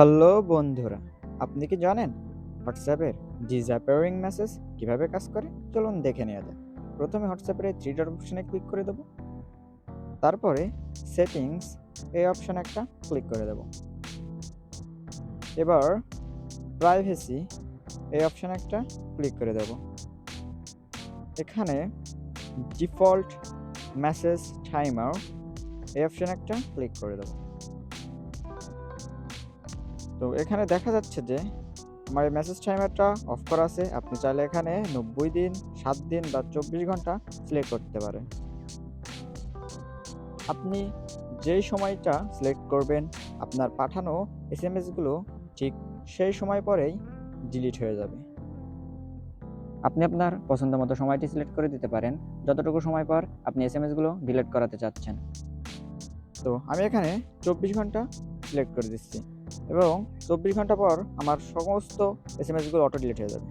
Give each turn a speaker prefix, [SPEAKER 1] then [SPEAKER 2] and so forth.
[SPEAKER 1] Hello বন্ধুরা, আপনি কি জানেন হোয়াটসঅ্যাপের ডিসঅ্যাপিয়ারিং মেসেজ কিভাবে কাজ করে? চলুন দেখে নেওয়া যাক। প্রথমে হোয়াটসঅ্যাপের এই থ্রি ডট অপশনে ক্লিক করে দেব। তারপরে সেটিংস এই অপশনে একটা ক্লিক করে দেব। এবার প্রাইভেসি এই অপশনে একটা ক্লিক করে দেব। এখানে ডিফল্ট মেসেজ টাইমার এই অপশনে একটা ক্লিক করে দেব। তো এখানে দেখা যাচ্ছে যে আমার এই মেসেজ টাইমারটা অফ করা আছে। আপনি চাইলে এখানে ৯০ দিন, ৭ দিন বা ২৪ ঘন্টা সিলেক্ট করতে পারেন। আপনি যেই সময়টা সিলেক্ট করবেন, আপনার পাঠানো এসএমএসগুলো ঠিক সেই সময় পরেই ডিলিট হয়ে যাবে। আপনি আপনার পছন্দ মতো সময়টি সিলেক্ট করে দিতে পারেন, যতটুকু সময় পর আপনি এসএমএসগুলো ডিলিট করাতে চাচ্ছেন। তো আমি এখানে ২৪ ঘন্টা সিলেক্ট করে দিচ্ছি এবং ২৪ ঘন্টা পর আমার সমস্ত এসএমএসগুলো অটো ডিলিট হয়ে যাবে।